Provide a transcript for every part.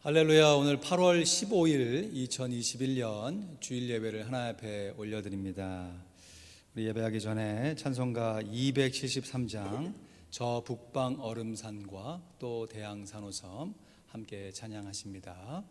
할렐루야. 오늘 8월 15일 2021년 주일 예배를 하나님 앞에 올려드립니다. 우리 예배하기 전에 찬송가 273장 저 북방 얼음산과 또 대양산호섬 함께 찬양하십니다.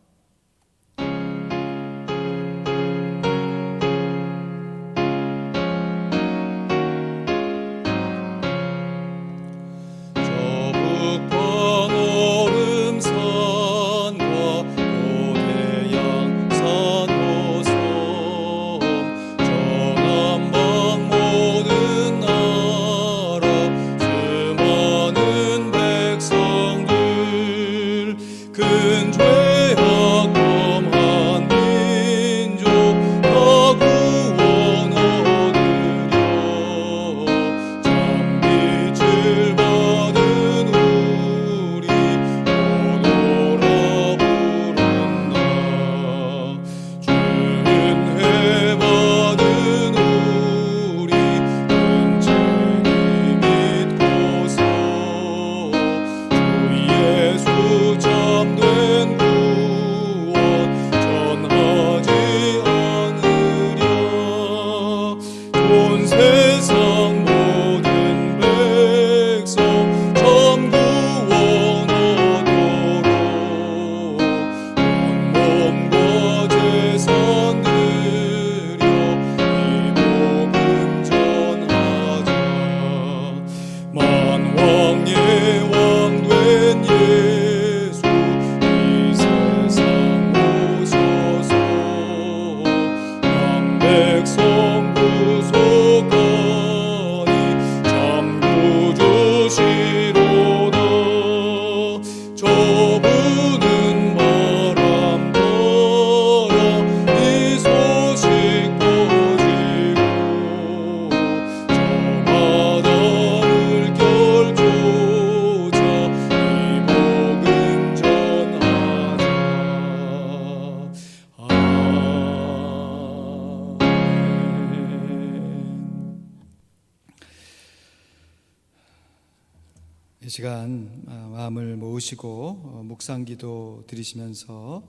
이 시간 마음을 모으시고 묵상기도 드리시면서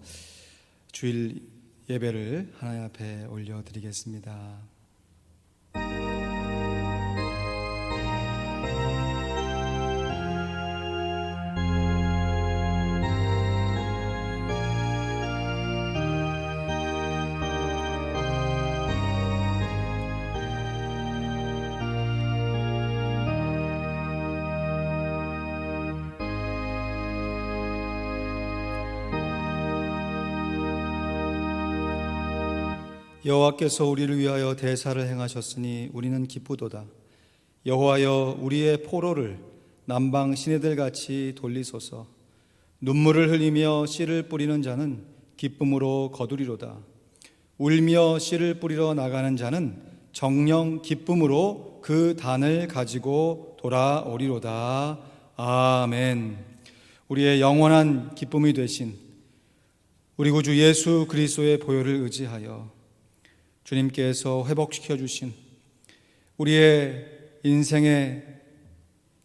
주일 예배를 하나님 앞에 올려드리겠습니다. 여호와께서 우리를 위하여 대사를 행하셨으니 우리는 기쁘도다. 여호와여 우리의 포로를 남방 시내들같이 돌리소서. 눈물을 흘리며 씨를 뿌리는 자는 기쁨으로 거두리로다. 울며 씨를 뿌리러 나가는 자는 정녕 기쁨으로 그 단을 가지고 돌아오리로다. 아멘. 우리의 영원한 기쁨이 되신 우리 구주 예수 그리스도의 보혈을 의지하여 주님께서 회복시켜 주신 우리의 인생의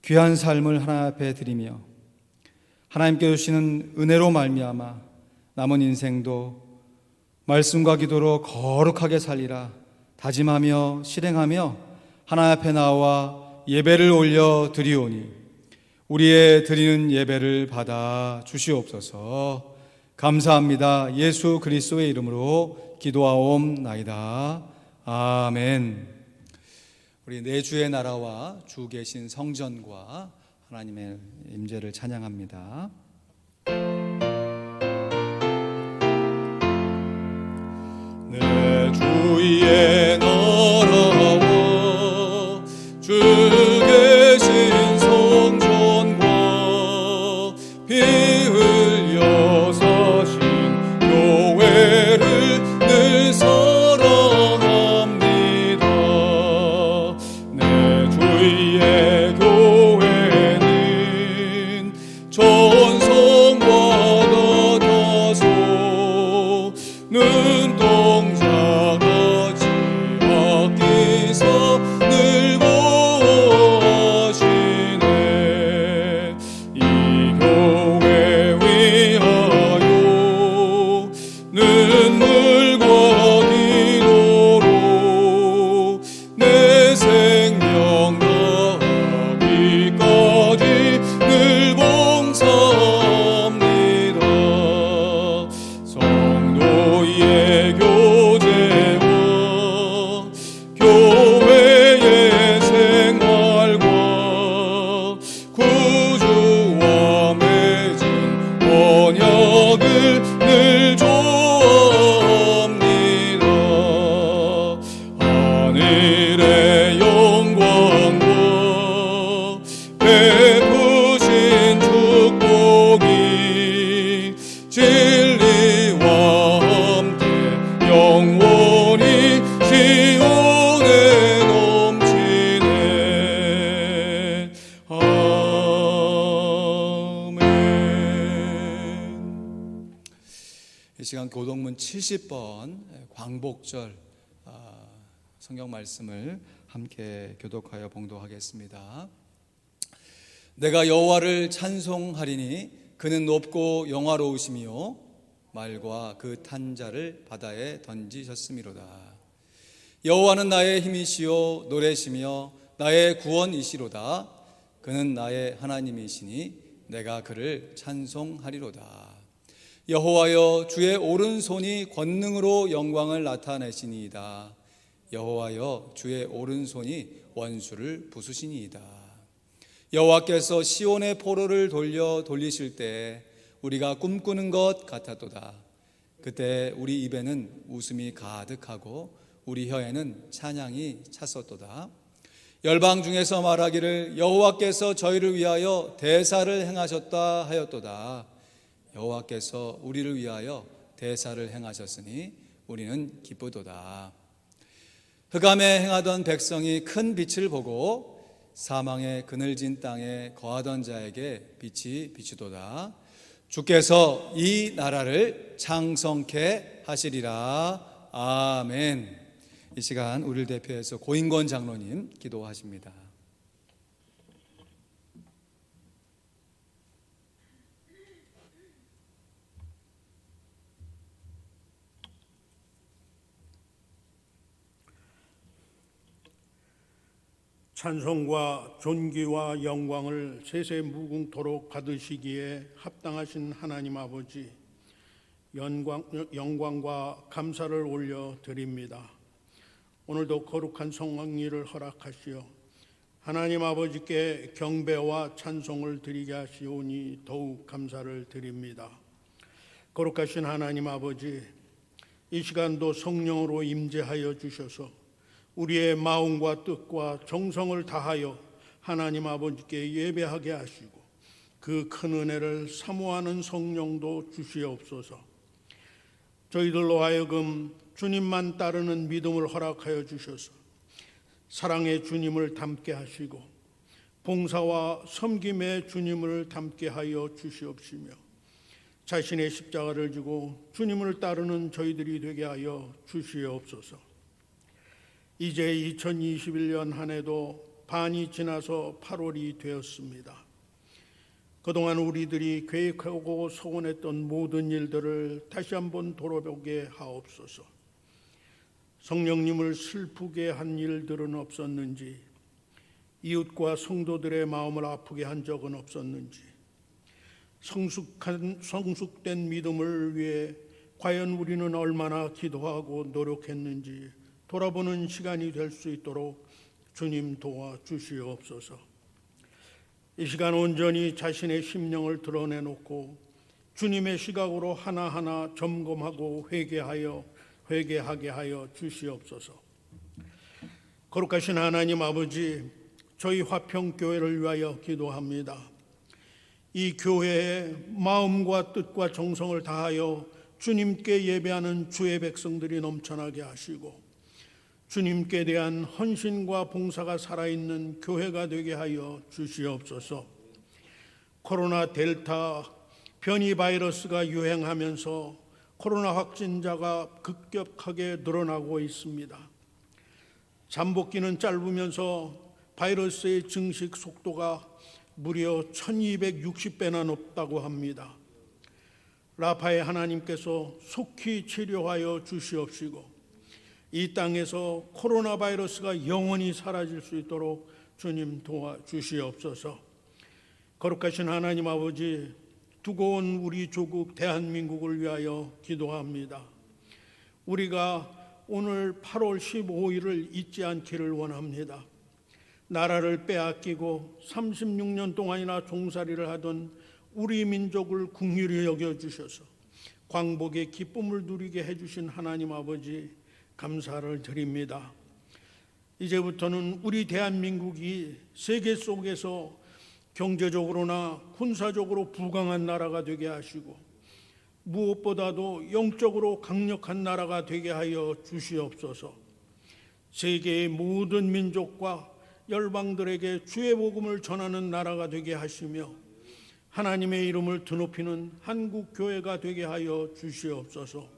귀한 삶을 하나님 앞에 드리며 하나님께 주시는 은혜로 말미암아 남은 인생도 말씀과 기도로 거룩하게 살리라 다짐하며 실행하며 하나님 앞에 나와 예배를 올려 드리오니 우리의 드리는 예배를 받아 주시옵소서. 감사합니다. 예수 그리스도의 이름으로 기도하옵나이다. 아멘. 우리 내 주의 나라와 주 계신 성전과 하나님의 임재를 찬양합니다. 내 주의 나라와 주 계신 성전과 피 흘려 사신 교회를 늘 사랑합니다. 내 주의 교회는 전사 이 시간 교동문 70번 광복절 성경 말씀을 함께 교독하여 봉독하겠습니다. 내가 여호와를 찬송하리니 그는 높고 영화로우시며 말과 그 탄 자를 바다에 던지셨음이로다. 여호와는 나의 힘이시요 노래시며 나의 구원이시로다. 그는 나의 하나님이시니 내가 그를 찬송하리로다. 여호와여, 주의 오른손이 권능으로 영광을 나타내시니이다. 여호와여, 주의 오른손이 원수를 부수시니이다. 여호와께서 시온의 포로를 돌리실 때 우리가 꿈꾸는 것 같았도다. 그때 우리 입에는 웃음이 가득하고 우리 혀에는 찬양이 찼었도다. 열방 중에서 말하기를 여호와께서 저희를 위하여 대사를 행하셨다 하였도다. 여호와께서 우리를 위하여 대사를 행하셨으니 우리는 기쁘도다. 흑암에 행하던 백성이 큰 빛을 보고 사망의 그늘진 땅에 거하던 자에게 빛이 비추도다. 주께서 이 나라를 창성케 하시리라. 아멘. 이 시간 우리를 대표해서 고인권 장로님 기도하십니다. 찬송과 존귀와 영광을 세세 무궁토록 받으시기에 합당하신 하나님 아버지, 영광과 감사를 올려드립니다. 오늘도 거룩한 성황리를 허락하시어 하나님 아버지께 경배와 찬송을 드리게 하시오니 더욱 감사를 드립니다. 거룩하신 하나님 아버지, 이 시간도 성령으로 임재하여 주셔서 우리의 마음과 뜻과 정성을 다하여 하나님 아버지께 예배하게 하시고 그 큰 은혜를 사모하는 성령도 주시옵소서. 저희들로 하여금 주님만 따르는 믿음을 허락하여 주셔서 사랑의 주님을 닮게 하시고 봉사와 섬김의 주님을 닮게 하여 주시옵시며 자신의 십자가를 지고 주님을 따르는 저희들이 되게 하여 주시옵소서. 이제 2021년 한 해도 반이 지나서 8월이 되었습니다. 그동안 우리들이 계획하고 소원했던 모든 일들을 다시 한번 돌아보게 하옵소서. 성령님을 슬프게 한 일들은 없었는지, 이웃과 성도들의 마음을 아프게 한 적은 없었는지, 성숙된 믿음을 위해 과연 우리는 얼마나 기도하고 노력했는지 돌아보는 시간이 될 수 있도록 주님 도와주시옵소서. 이 시간 온전히 자신의 심령을 드러내놓고 주님의 시각으로 하나하나 점검하고 회개하게 하여 주시옵소서. 거룩하신 하나님 아버지, 저희 화평교회를 위하여 기도합니다. 이 교회에 마음과 뜻과 정성을 다하여 주님께 예배하는 주의 백성들이 넘쳐나게 하시고 주님께 대한 헌신과 봉사가 살아있는 교회가 되게 하여 주시옵소서. 코로나 델타 변이 바이러스가 유행하면서 코로나 확진자가 급격하게 늘어나고 있습니다. 잠복기는 짧으면서 바이러스의 증식 속도가 무려 1260배나 높다고 합니다. 라파의 하나님께서 속히 치료하여 주시옵시고 이 땅에서 코로나 바이러스가 영원히 사라질 수 있도록 주님 도와주시옵소서. 거룩하신 하나님 아버지, 두고 온 우리 조국 대한민국을 위하여 기도합니다. 우리가 오늘 8월 15일을 잊지 않기를 원합니다. 나라를 빼앗기고 36년 동안이나 종살이를 하던 우리 민족을 긍휼히 여겨주셔서 광복의 기쁨을 누리게 해주신 하나님 아버지, 감사를 드립니다. 이제부터는 우리 대한민국이 세계 속에서 경제적으로나 군사적으로 부강한 나라가 되게 하시고 무엇보다도 영적으로 강력한 나라가 되게 하여 주시옵소서. 세계의 모든 민족과 열방들에게 주의 복음을 전하는 나라가 되게 하시며 하나님의 이름을 드높이는 한국 교회가 되게 하여 주시옵소서.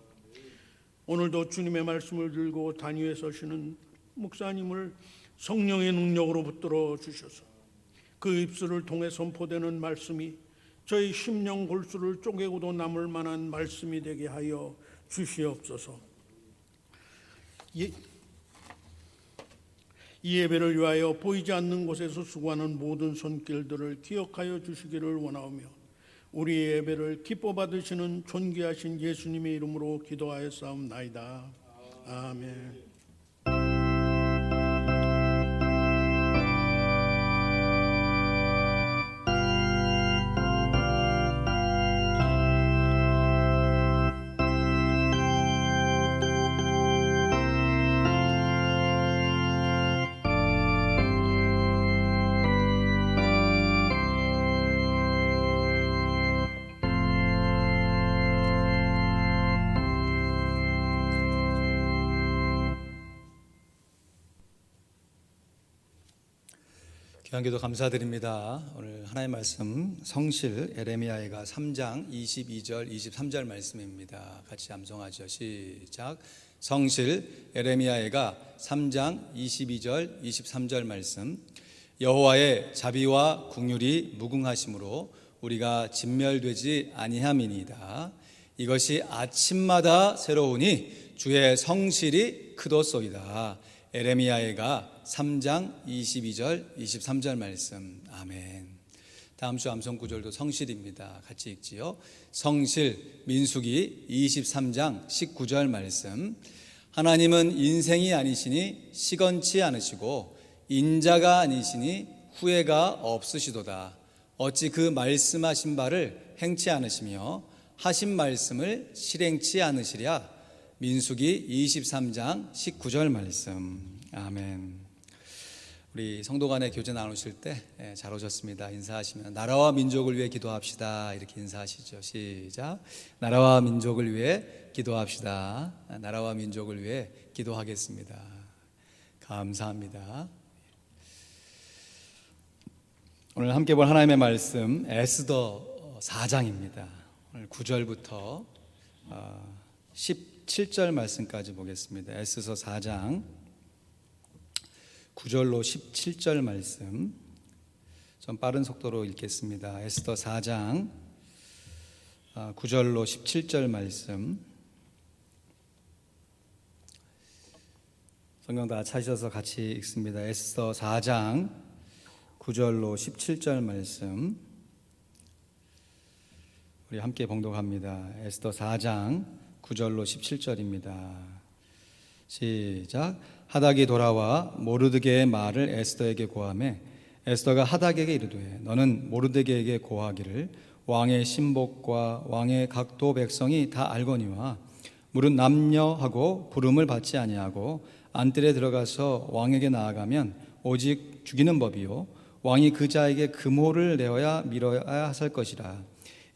오늘도 주님의 말씀을 들고 단위에 서시는 목사님을 성령의 능력으로 붙들어 주셔서 그 입술을 통해 선포되는 말씀이 저희 심령 골수를 쪼개고도 남을 만한 말씀이 되게 하여 주시옵소서. 이 예배를 위하여 보이지 않는 곳에서 수고하는 모든 손길들을 기억하여 주시기를 원하오며 우리 예배를 기뻐 받으시는 존귀하신 예수님의 이름으로 기도하였사옵나이다. 아멘. 귀한기도 감사드립니다. 오늘 하나님의 말씀 성실 예레미야가 3장 22절 23절 말씀입니다. 같이 암송하죠. 시작. 성실 예레미야가 3장 22절 23절 말씀. 여호와의 자비와 긍휼이 무궁하심으로 우리가 진멸되지 아니함이니이다. 이것이 아침마다 새로우니 주의 성실이 크도소이다. 예레미야가 3장 22절 23절 말씀. 아멘. 다음 주 암송 구절도 성실입니다. 같이 읽지요. 성실 민수기 23장 19절 말씀. 하나님은 인생이 아니시니 시건치 않으시고 인자가 아니시니 후회가 없으시도다. 어찌 그 말씀하신 바를 행치 않으시며 하신 말씀을 실행치 않으시랴. 민수기 23장 19절 말씀. 아멘. 우리 성도 간의 교제 나누실 때 잘 오셨습니다. 인사하시면 나라와 민족을 위해 기도합시다 이렇게 인사하시죠. 시작. 나라와 민족을 위해 기도합시다. 나라와 민족을 위해 기도하겠습니다. 감사합니다. 오늘 함께 볼 하나님의 말씀 에스더 4장입니다. 오늘 9절부터 17절 말씀까지 보겠습니다. 에스더 4장 9절로 17절 말씀, 좀 빠른 속도로 읽겠습니다. 에스더 4장 9절로 17절 말씀. 성경 다 찾으셔서 같이 읽습니다. 에스더 4장 9절로 17절 말씀 우리 함께 봉독합니다. 에스더 4장 9절로 17절입니다. 시작. 하닥이 돌아와 모르드게의 말을 에스더에게 고하매 에스더가 하닥에게 이르되 너는 모르드게에게 고하기를 왕의 신복과 왕의 각도 백성이 다 알거니와 무릇 남녀하고 부름을 받지 아니하고 안뜰에 들어가서 왕에게 나아가면 오직 죽이는 법이요 왕이 그 자에게 금호를 내어야 밀어야 하실 것이라.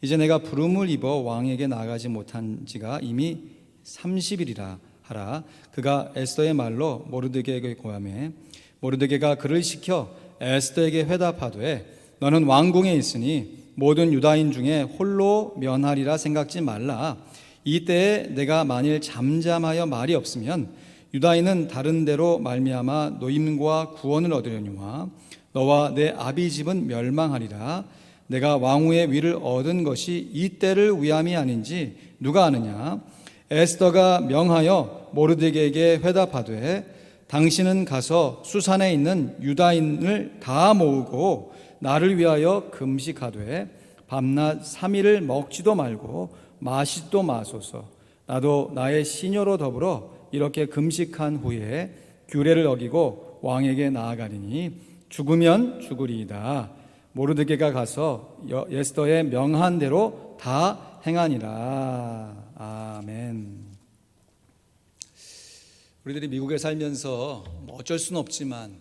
이제 내가 부름을 입어 왕에게 나아가지 못한 지가 이미 30일이라 하라. 그가 에스더의 말로 모르드게에게 고하매 모르드게가 그를 시켜 에스더에게 회답하되 너는 왕궁에 있으니 모든 유다인 중에 홀로 면하리라 생각지 말라. 이때에 내가 만일 잠잠하여 말이 없으면 유다인은 다른 데로 말미암아 노임과 구원을 얻으려니와 너와 내 아비 집은 멸망하리라. 내가 왕후의 위를 얻은 것이 이 때를 위함이 아닌지 누가 아느냐. 에스더가 명하여 모르드게에게 회답하되 당신은 가서 수산에 있는 유다인을 다 모으고 나를 위하여 금식하되 밤낮 3일을 먹지도 말고 마시지도 마소서. 나도 나의 시녀로 더불어 이렇게 금식한 후에 규례를 어기고 왕에게 나아가리니 죽으면 죽으리이다. 모르드게가 가서 에스더의 명한 대로 다 행하니라. 아멘. 우리들이 미국에 살면서 어쩔 수는 없지만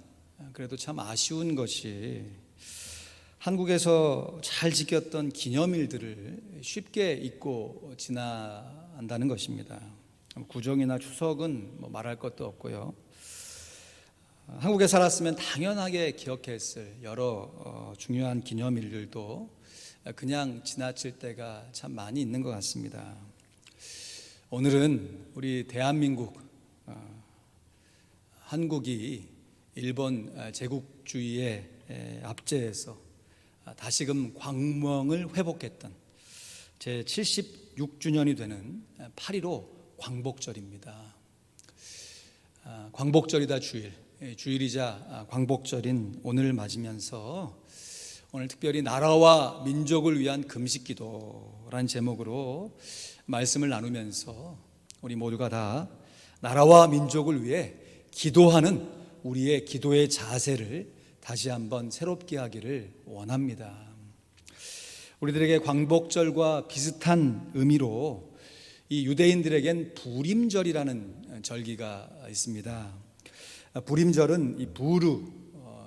그래도 참 아쉬운 것이 한국에서 잘 지켰던 기념일들을 쉽게 잊고 지나간다는 것입니다. 구정이나 추석은 말할 것도 없고요. 한국에 살았으면 당연하게 기억했을 여러 중요한 기념일들도 그냥 지나칠 때가 참 많이 있는 것 같습니다. 오늘은 우리 대한민국, 한국이 일본 제국주의의 압제에서 다시금 광명을 회복했던 제 76주년이 되는 8.15 광복절입니다. 광복절이다 주일이자 광복절인 오늘 맞으면서 오늘 특별히 나라와 민족을 위한 금식기도라는 제목으로 말씀을 나누면서 우리 모두가 다 나라와 민족을 위해 기도하는 우리의 기도의 자세를 다시 한번 새롭게 하기를 원합니다. 우리들에게 광복절과 비슷한 의미로 이 유대인들에겐 부림절이라는 절기가 있습니다. 부림절은 이 부르,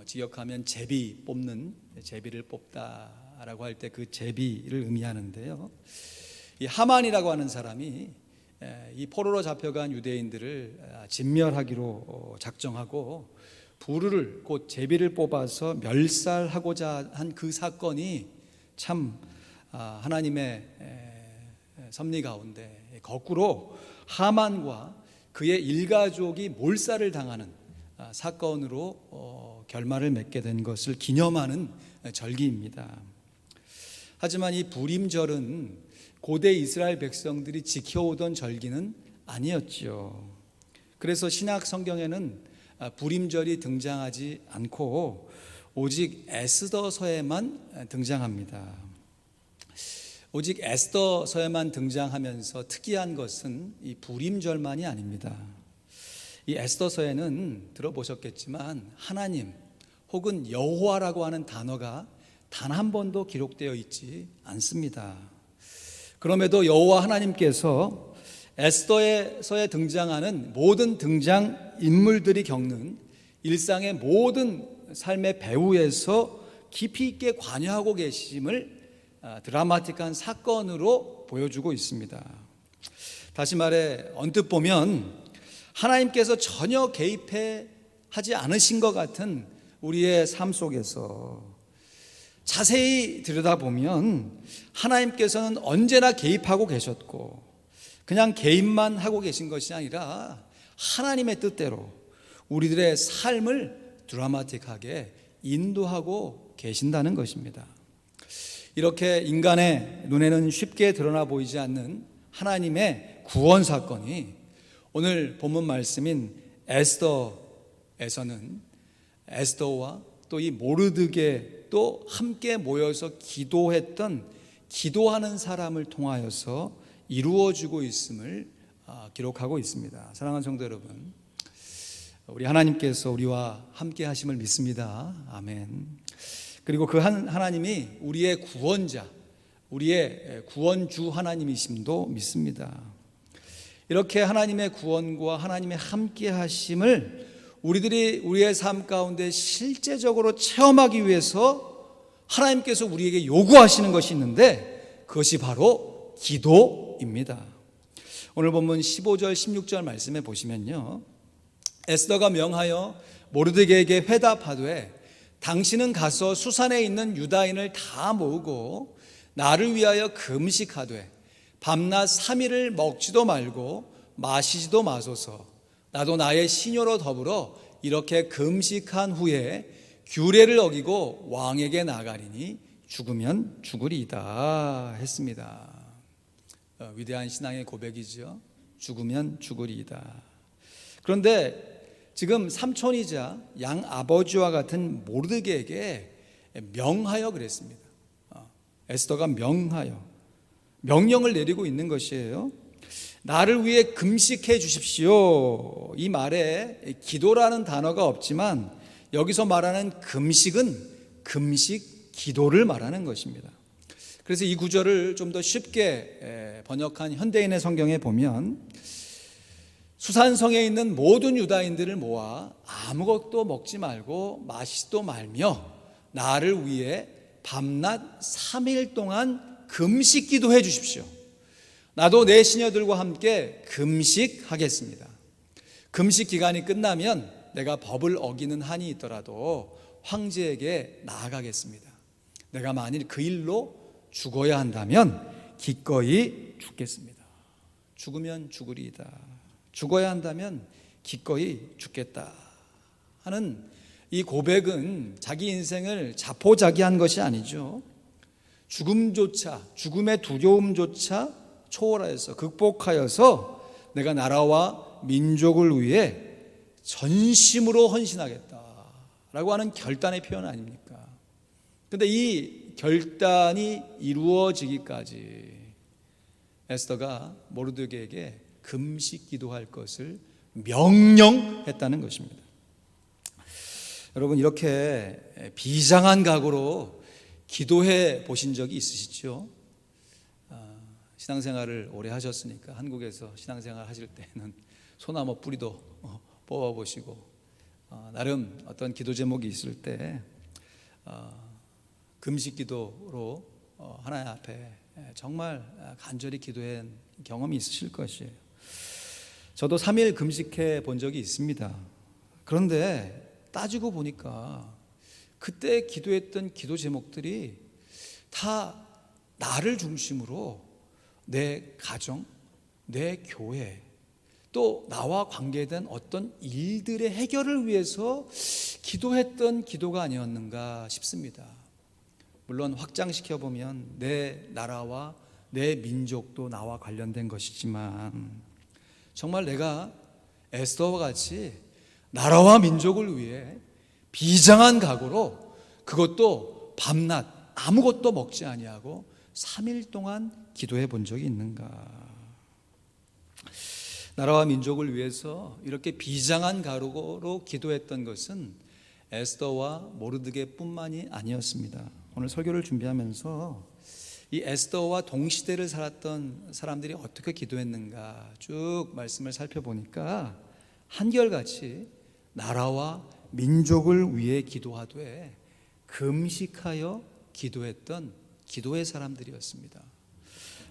지역하면 제비 뽑는, 제비를 뽑다라고 할 때 그 제비를 의미하는데요. 이 하만이라고 하는 사람이 이 포로로 잡혀간 유대인들을 진멸하기로 작정하고 부르를 곧 제비를 뽑아서 멸살하고자 한 그 사건이 참 하나님의 섭리 가운데 거꾸로 하만과 그의 일가족이 몰살을 당하는 사건으로 결말을 맺게 된 것을 기념하는 절기입니다. 하지만 이 부림절은 고대 이스라엘 백성들이 지켜오던 절기는 아니었죠. 그래서 신약 성경에는 부림절이 등장하지 않고 오직 에스더서에만 등장합니다. 오직 에스더서에만 등장하면서 특이한 것은 이 부림절만이 아닙니다. 이 에스더서에는 들어보셨겠지만 하나님 혹은 여호와라고 하는 단어가 단 한 번도 기록되어 있지 않습니다. 그럼에도 여호와 하나님께서 에스더서에 등장하는 모든 등장 인물들이 겪는 일상의 모든 삶의 배후에서 깊이 있게 관여하고 계심을 드라마틱한 사건으로 보여주고 있습니다. 다시 말해 언뜻 보면 하나님께서 전혀 개입하지 않으신 것 같은 우리의 삶 속에서 자세히 들여다보면 하나님께서는 언제나 개입하고 계셨고 그냥 개입만 하고 계신 것이 아니라 하나님의 뜻대로 우리들의 삶을 드라마틱하게 인도하고 계신다는 것입니다. 이렇게 인간의 눈에는 쉽게 드러나 보이지 않는 하나님의 구원 사건이 오늘 본문 말씀인 에스더에서는 에스더와 또 이 모르드게 또 함께 모여서 기도했던 기도하는 사람을 통하여서 이루어지고 있음을 기록하고 있습니다. 사랑하는 성도 여러분, 우리 하나님께서 우리와 함께 하심을 믿습니다. 아멘. 그리고 그 하나님이 우리의 구원자, 우리의 구원주 하나님이심도 믿습니다. 이렇게 하나님의 구원과 하나님의 함께 하심을 우리들이 우리의 삶 가운데 실제적으로 체험하기 위해서 하나님께서 우리에게 요구하시는 것이 있는데 그것이 바로 기도입니다. 오늘 본문 15절 16절 말씀에 보시면요, 에스더가 명하여 모르드게에게 회답하되 당신은 가서 수산에 있는 유다인을 다 모으고 나를 위하여 금식하되 밤낮 3일을 먹지도 말고 마시지도 마소서. 나도 나의 시녀로 더불어 이렇게 금식한 후에 규례를 어기고 왕에게 나가리니 죽으면 죽으리이다 했습니다. 위대한 신앙의 고백이죠. 죽으면 죽으리이다. 그런데 지금 삼촌이자 양 아버지와 같은 모르드게에게 명하여 그랬습니다. 에스더가 명하여 명령을 내리고 있는 것이에요. 나를 위해 금식해 주십시오. 이 말에 기도라는 단어가 없지만 여기서 말하는 금식은 금식 기도를 말하는 것입니다. 그래서 이 구절을 좀 더 쉽게 번역한 현대인의 성경에 보면 수산성에 있는 모든 유다인들을 모아 아무것도 먹지 말고 마시지도 말며 나를 위해 밤낮 3일 동안 금식 기도해 주십시오. 나도 내 시녀들과 함께 금식하겠습니다. 금식 기간이 끝나면 내가 법을 어기는 한이 있더라도 황제에게 나아가겠습니다. 내가 만일 그 일로 죽어야 한다면 기꺼이 죽겠습니다. 죽으면 죽으리이다. 죽어야 한다면 기꺼이 죽겠다 하는 이 고백은 자기 인생을 자포자기한 것이 아니죠. 죽음조차, 죽음의 두려움조차 초월하여서 극복하여서 내가 나라와 민족을 위해 전심으로 헌신하겠다라고 하는 결단의 표현 아닙니까? 그런데 이 결단이 이루어지기까지 에스더가 모르드게에게 금식 기도할 것을 명령했다는 것입니다. 여러분, 이렇게 비장한 각오로 기도해 보신 적이 있으시죠? 신앙생활을 오래 하셨으니까 한국에서 신앙생활 하실 때는 소나무 뿌리도 뽑아보시고 나름 어떤 기도 제목이 있을 때 금식 기도로 하나님 앞에 정말 간절히 기도한 경험이 있으실 것이에요. 저도 3일 금식해 본 적이 있습니다. 그런데 따지고 보니까 그때 기도했던 기도 제목들이 다 나를 중심으로 내 가정, 내 교회, 또 나와 관계된 어떤 일들의 해결을 위해서 기도했던 기도가 아니었는가 싶습니다. 물론 확장시켜 보면 내 나라와 내 민족도 나와 관련된 것이지만 정말 내가 에스더와 같이 나라와 민족을 위해 비장한 각오로 그것도 밤낮 아무것도 먹지 아니하고 3일 동안 기도해 본 적이 있는가? 나라와 민족을 위해서 이렇게 비장한 각오로 기도했던 것은 에스더와 모르드게뿐만이 아니었습니다. 오늘 설교를 준비하면서 이 에스더와 동시대를 살았던 사람들이 어떻게 기도했는가 쭉 말씀을 살펴보니까 한결같이 나라와 민족을 위해 기도하되 금식하여 기도했던 기도의 사람들이었습니다.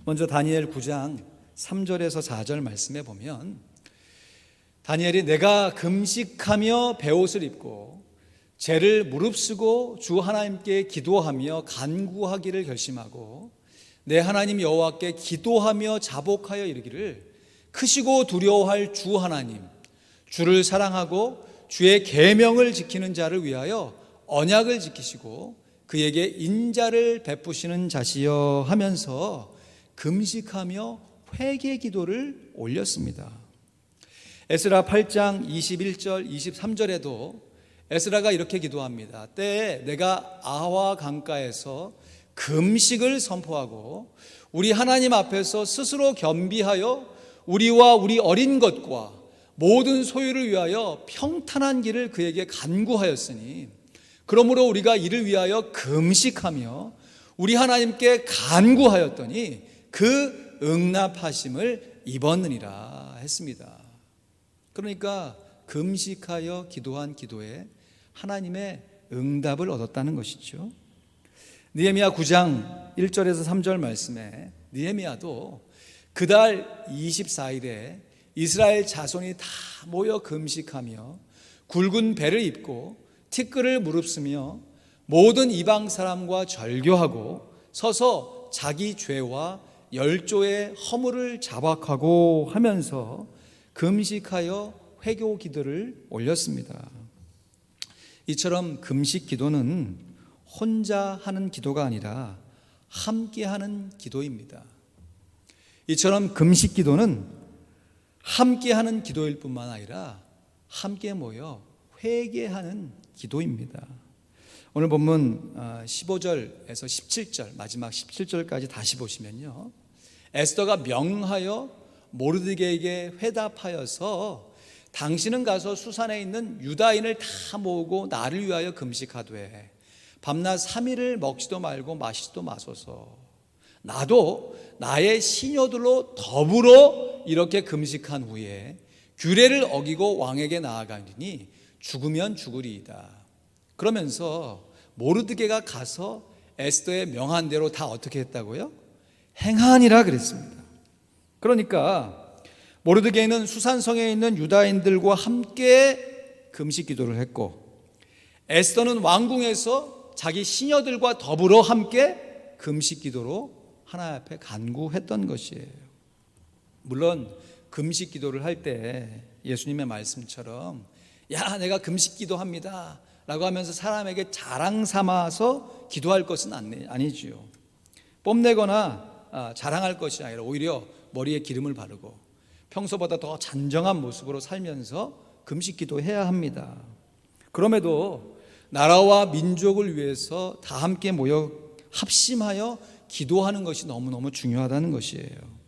먼저 다니엘 9장 3절에서 4절 말씀에 보면 다니엘이 내가 금식하며 베옷을 입고 죄를 무릅쓰고 주 하나님께 기도하며 간구하기를 결심하고 내 하나님 여호와께 기도하며 자복하여 이르기를 크시고 두려워할 주 하나님 주를 사랑하고 주의 계명을 지키는 자를 위하여 언약을 지키시고 그에게 인자를 베푸시는 자시여 하면서 금식하며 회개 기도를 올렸습니다. 에스라 8장 21절 23절에도 에스라가 이렇게 기도합니다. 때에 내가 아와 강가에서 금식을 선포하고 우리 하나님 앞에서 스스로 겸비하여 우리와 우리 어린 것과 모든 소유를 위하여 평탄한 길을 그에게 간구하였으니 그러므로 우리가 이를 위하여 금식하며 우리 하나님께 간구하였더니 그 응답하심을 입었느니라 했습니다. 그러니까 금식하여 기도한 기도에 하나님의 응답을 얻었다는 것이죠. 느헤미야 9장 1절에서 3절 말씀에 느헤미야도 그달 24일에 이스라엘 자손이 다 모여 금식하며 굵은 배를 입고 티끌을 무릅쓰며 모든 이방 사람과 절교하고 서서 자기 죄와 열조의 허물을 자박하고 하면서 금식하여 회개 기도를 올렸습니다. 이처럼 금식 기도는 혼자 하는 기도가 아니라 함께 하는 기도입니다. 이처럼 금식 기도는 함께 하는 기도일 뿐만 아니라 함께 모여 회개하는 기도입니다. 오늘 본문 15절에서 17절 마지막 17절까지 다시 보시면요, 에스더가 명하여 모르드게에게 회답하여서 당신은 가서 수산에 있는 유다인을 다 모으고 나를 위하여 금식하되 밤낮 3일을 먹지도 말고 마시지도 마소서. 나도 나의 시녀들로 더불어 이렇게 금식한 후에 규례를 어기고 왕에게 나아가니 죽으면 죽으리이다. 그러면서 모르드게가 가서 에스더의 명한 대로 다 어떻게 했다고요? 행하니라 그랬습니다. 그러니까 모르드게는 수산성에 있는 유다인들과 함께 금식 기도를 했고 에스더는 왕궁에서 자기 시녀들과 더불어 함께 금식 기도로 하나님 앞에 간구했던 것이에요. 물론 금식 기도를 할 때 예수님의 말씀처럼 야 내가 금식 기도합니다 라고 하면서 사람에게 자랑 삼아서 기도할 것은 아니지요. 뽐내거나 자랑할 것이 아니라 오히려 머리에 기름을 바르고 평소보다 더 잔정한 모습으로 살면서 금식 기도해야 합니다. 그럼에도 나라와 민족을 위해서 다 함께 모여 합심하여 기도하는 것이 너무너무 중요하다는 것이에요.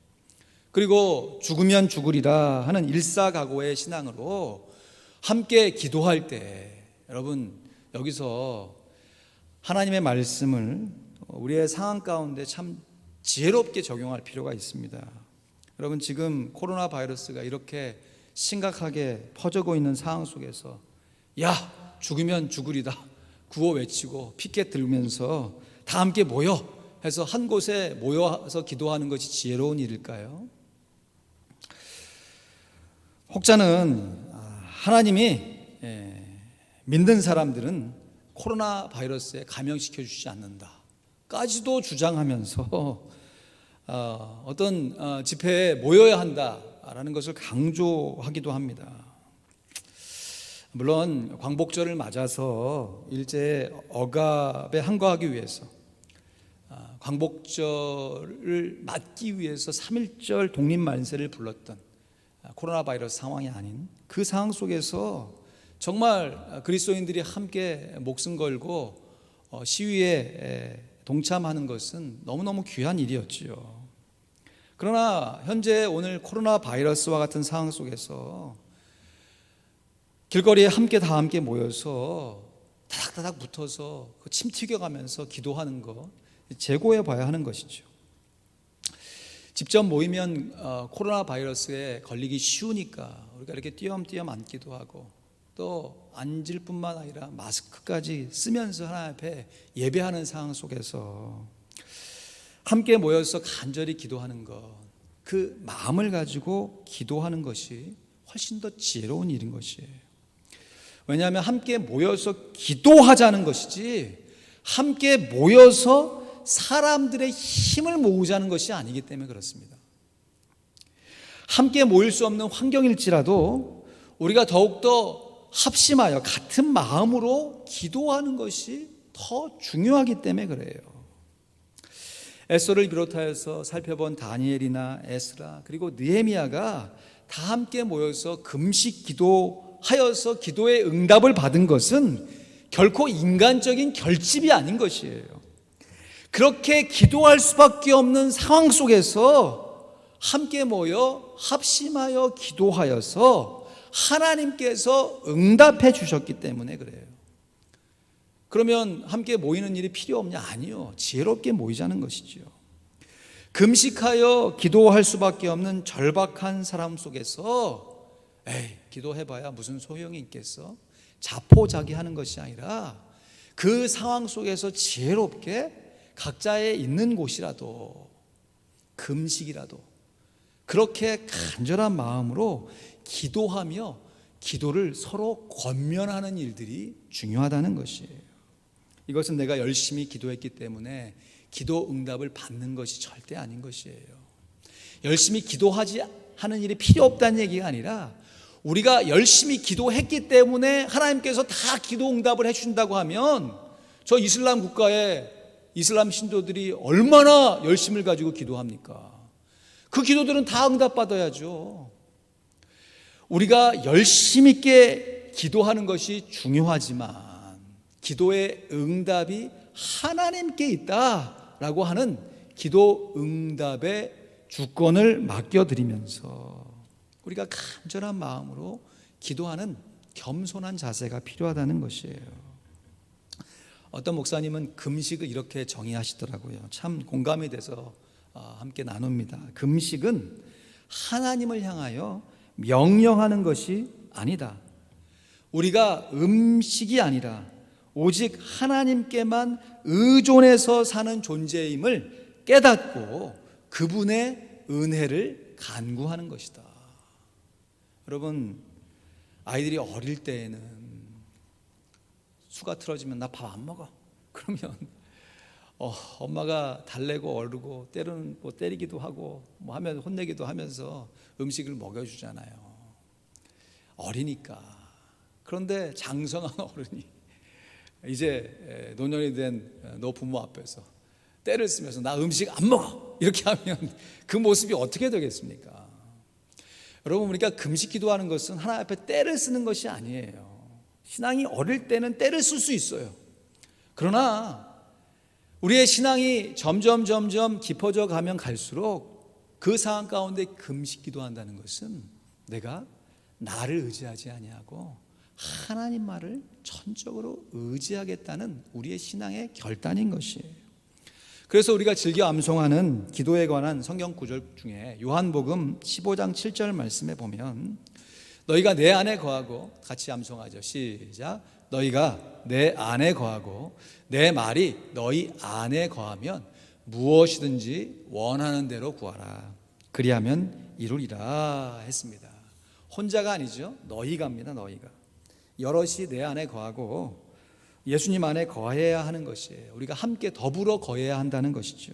그리고 죽으면 죽으리라 하는 일사각오의 신앙으로 함께 기도할 때 여러분 여기서 하나님의 말씀을 우리의 상황 가운데 참 지혜롭게 적용할 필요가 있습니다. 여러분 지금 코로나 바이러스가 이렇게 심각하게 퍼지고 있는 상황 속에서 야 죽으면 죽으리다 구호 외치고 피켓 들면서 다 함께 모여 해서 한 곳에 모여서 기도하는 것이 지혜로운 일일까요? 혹자는 하나님이 믿는 사람들은 코로나 바이러스에 감염시켜 주지 않는다까지도 주장하면서 어떤 집회에 모여야 한다라는 것을 강조하기도 합니다. 물론 광복절을 맞아서 일제 억압에 항거하기 위해서 광복절을 맞기 위해서 3.1절 독립만세를 불렀던 코로나 바이러스 상황이 아닌 그 상황 속에서 정말 그리스도인들이 함께 목숨 걸고 시위에 동참하는 것은 너무너무 귀한 일이었지요. 그러나 현재 오늘 코로나 바이러스와 같은 상황 속에서 길거리에 다 함께 모여서 다닥다닥 붙어서 침 튀겨가면서 기도하는 것 재고해 봐야 하는 것이죠. 직접 모이면 코로나 바이러스에 걸리기 쉬우니까 우리가 이렇게 띄엄띄엄 앉기도 하고 또 앉을 뿐만 아니라 마스크까지 쓰면서 하나님 앞에 예배하는 상황 속에서 함께 모여서 간절히 기도하는 것, 그 마음을 가지고 기도하는 것이 훨씬 더 지혜로운 일인 것이에요. 왜냐하면 함께 모여서 기도하자는 것이지 함께 모여서 사람들의 힘을 모으자는 것이 아니기 때문에 그렇습니다. 함께 모일 수 없는 환경일지라도 우리가 더욱더 합심하여 같은 마음으로 기도하는 것이 더 중요하기 때문에 그래요. 에스더를 비롯하여서 살펴본 다니엘이나 에스라 그리고 느헤미야가 다 함께 모여서 금식 기도하여서 기도의 응답을 받은 것은 결코 인간적인 결집이 아닌 것이에요. 그렇게 기도할 수밖에 없는 상황 속에서 함께 모여 합심하여 기도하여서 하나님께서 응답해 주셨기 때문에 그래요. 그러면 함께 모이는 일이 필요 없냐? 아니요. 지혜롭게 모이자는 것이죠. 금식하여 기도할 수밖에 없는 절박한 사람 속에서 기도해봐야 무슨 소용이 있겠어? 자포자기하는 것이 아니라 그 상황 속에서 지혜롭게 각자의 있는 곳이라도 금식이라도 그렇게 간절한 마음으로 기도하며 기도를 서로 권면하는 일들이 중요하다는 것이에요. 이것은 내가 열심히 기도했기 때문에 기도 응답을 받는 것이 절대 아닌 것이에요. 열심히 기도하지 하는 일이 필요 없다는 얘기가 아니라 우리가 열심히 기도했기 때문에 하나님께서 다 기도 응답을 해준다고 하면 저 이슬람 국가에 이슬람 신도들이 얼마나 열심을 가지고 기도합니까? 그 기도들은 다 응답받아야죠. 우리가 열심 있게 기도하는 것이 중요하지만 기도의 응답이 하나님께 있다라고 하는 기도 응답의 주권을 맡겨드리면서 우리가 간절한 마음으로 기도하는 겸손한 자세가 필요하다는 것이에요. 어떤 목사님은 금식을 이렇게 정의하시더라고요. 참 공감이 돼서 함께 나눕니다. 금식은 하나님을 향하여 명령하는 것이 아니다. 우리가 음식이 아니라 오직 하나님께만 의존해서 사는 존재임을 깨닫고 그분의 은혜를 간구하는 것이다. 여러분, 아이들이 어릴 때에는 수가 틀어지면 나 밥 안 먹어. 그러면 엄마가 달래고 어르고 때로는 뭐 때리기도 하고 뭐 하면 혼내기도 하면서 음식을 먹여주잖아요. 어리니까. 그런데 장성한 어른이 이제 노년이 된 너 부모 앞에서 때를 쓰면서 나 음식 안 먹어 이렇게 하면 그 모습이 어떻게 되겠습니까? 여러분, 우리가 금식 기도하는 것은 하나님 앞에 때를 쓰는 것이 아니에요. 신앙이 어릴 때는 때를 쓸 수 있어요. 그러나 우리의 신앙이 점점 깊어져 가면 갈수록 그 상황 가운데 금식 기도한다는 것은 내가 나를 의지하지 아니하고 하나님 말을 전적으로 의지하겠다는 우리의 신앙의 결단인 것이에요. 그래서 우리가 즐겨 암송하는 기도에 관한 성경 구절 중에 요한복음 15장 7절 말씀에 보면 너희가 내 안에 거하고, 같이 암송하죠. 시작. 너희가 내 안에 거하고 내 말이 너희 안에 거하면 무엇이든지 원하는 대로 구하라. 그리하면 이루리라 했습니다. 혼자가 아니죠. 너희가입니다. 너희가. 여럿이 내 안에 거하고 예수님 안에 거해야 하는 것이에요. 우리가 함께 더불어 거해야 한다는 것이죠.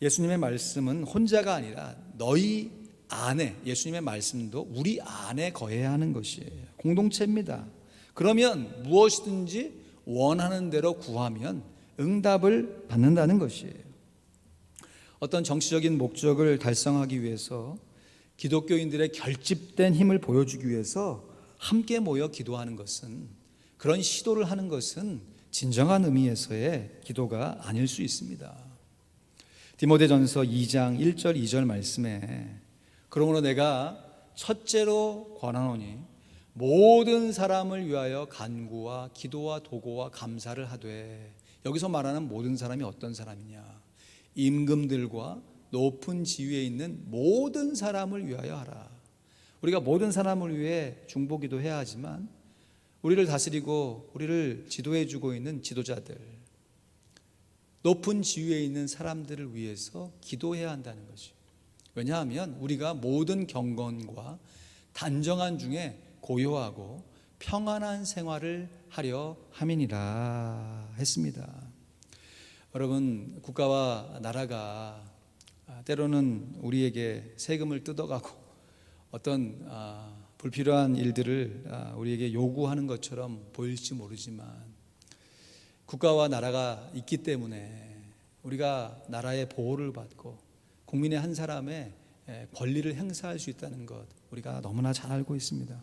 예수님의 말씀은 혼자가 아니라 너희 안에, 예수님의 말씀도 우리 안에 거해야 하는 것이에요. 공동체입니다. 그러면 무엇이든지 원하는 대로 구하면 응답을 받는다는 것이에요. 어떤 정치적인 목적을 달성하기 위해서 기독교인들의 결집된 힘을 보여주기 위해서 함께 모여 기도하는 것은, 그런 시도를 하는 것은 진정한 의미에서의 기도가 아닐 수 있습니다. 디모데전서 2장 1절 2절 말씀에 그러므로 내가 첫째로 권하노니 모든 사람을 위하여 간구와 기도와 도고와 감사를 하되, 여기서 말하는 모든 사람이 어떤 사람이냐? 임금들과 높은 지위에 있는 모든 사람을 위하여 하라. 우리가 모든 사람을 위해 중보기도 해야 하지만 우리를 다스리고 우리를 지도해 주고 있는 지도자들, 높은 지위에 있는 사람들을 위해서 기도해야 한다는 것이죠. 왜냐하면 우리가 모든 경건과 단정한 중에 고요하고 평안한 생활을 하려 함이니라 했습니다. 여러분, 국가와 나라가 때로는 우리에게 세금을 뜯어가고 어떤 불필요한 일들을 우리에게 요구하는 것처럼 보일지 모르지만, 국가와 나라가 있기 때문에 우리가 나라의 보호를 받고 국민의 한 사람의 권리를 행사할 수 있다는 것, 우리가 너무나 잘 알고 있습니다.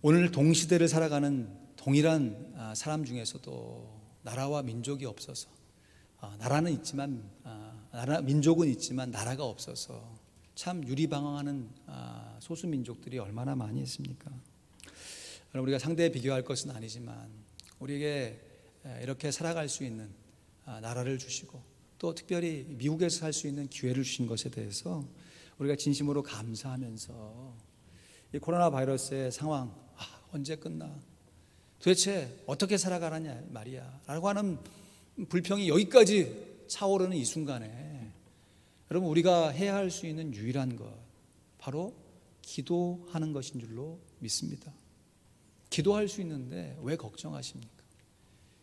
오늘 동시대를 살아가는 동일한 사람 중에서도 나라와 민족이 없어서, 나라는 있지만 민족은 있지만 나라가 없어서 참 유리방황하는 소수 민족들이 얼마나 많이 있습니까? 우리가 상대에 비교할 것은 아니지만 우리에게 이렇게 살아갈 수 있는 나라를 주시고 또 특별히 미국에서 살 수 있는 기회를 주신 것에 대해서 우리가 진심으로 감사하면서 이 코로나 바이러스의 상황 언제 끝나? 도대체 어떻게 살아가느냐 말이야 라고 하는 불평이 여기까지 차오르는 이 순간에 여러분, 우리가 해야 할 수 있는 유일한 것, 바로 기도하는 것인 줄로 믿습니다. 기도할 수 있는데 왜 걱정하십니까?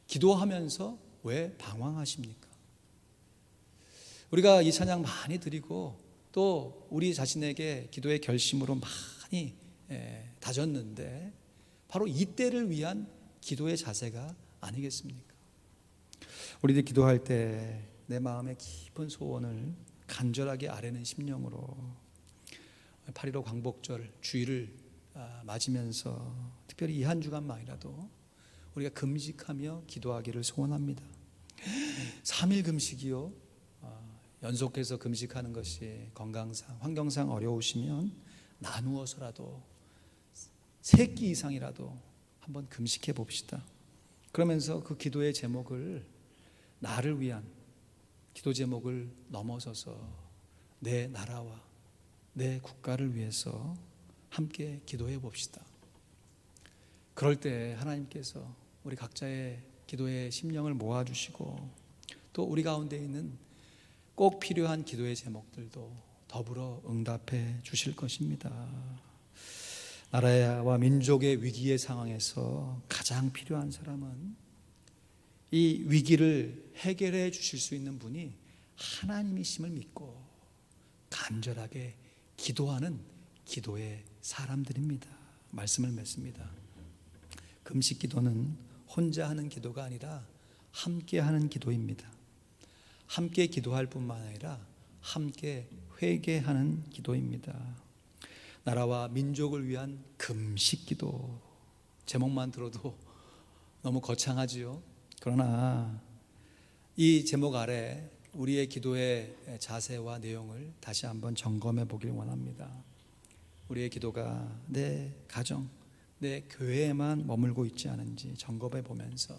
기도하면서 왜 방황하십니까? 우리가 이 찬양 많이 드리고 또 우리 자신에게 기도의 결심으로 많이 다졌는데 바로 이때를 위한 기도의 자세가 아니겠습니까? 우리들 기도할 때 내 마음의 깊은 소원을 간절하게 아뢰는 심령으로 8.15 광복절 주일을 맞으면서 특별히 이 한 주간만이라도 우리가 금식하며 기도하기를 소원합니다. 3일 금식이요, 연속해서 금식하는 것이 건강상 환경상 어려우시면 나누어서라도 3끼 이상이라도 한번 금식해 봅시다. 그러면서 그 기도의 제목을 나를 위한 기도 제목을 넘어서서 내 나라와 내 국가를 위해서 함께 기도해 봅시다. 그럴 때 하나님께서 우리 각자의 기도의 심령을 모아주시고 또 우리 가운데 있는 꼭 필요한 기도의 제목들도 더불어 응답해 주실 것입니다. 나라와 민족의 위기의 상황에서 가장 필요한 사람은 이 위기를 해결해 주실 수 있는 분이 하나님이심을 믿고 간절하게 기도하는 기도의 사람들입니다. 말씀을 맺습니다. 금식 기도는 혼자 하는 기도가 아니라 함께 하는 기도입니다. 함께 기도할 뿐만 아니라 함께 회개하는 기도입니다. 나라와 민족을 위한 금식 기도. 제목만 들어도 너무 거창하지요. 그러나 이 제목 아래 우리의 기도의 자세와 내용을 다시 한번 점검해 보길 원합니다. 우리의 기도가 내 가정, 내 교회에만 머물고 있지 않은지 점검해 보면서,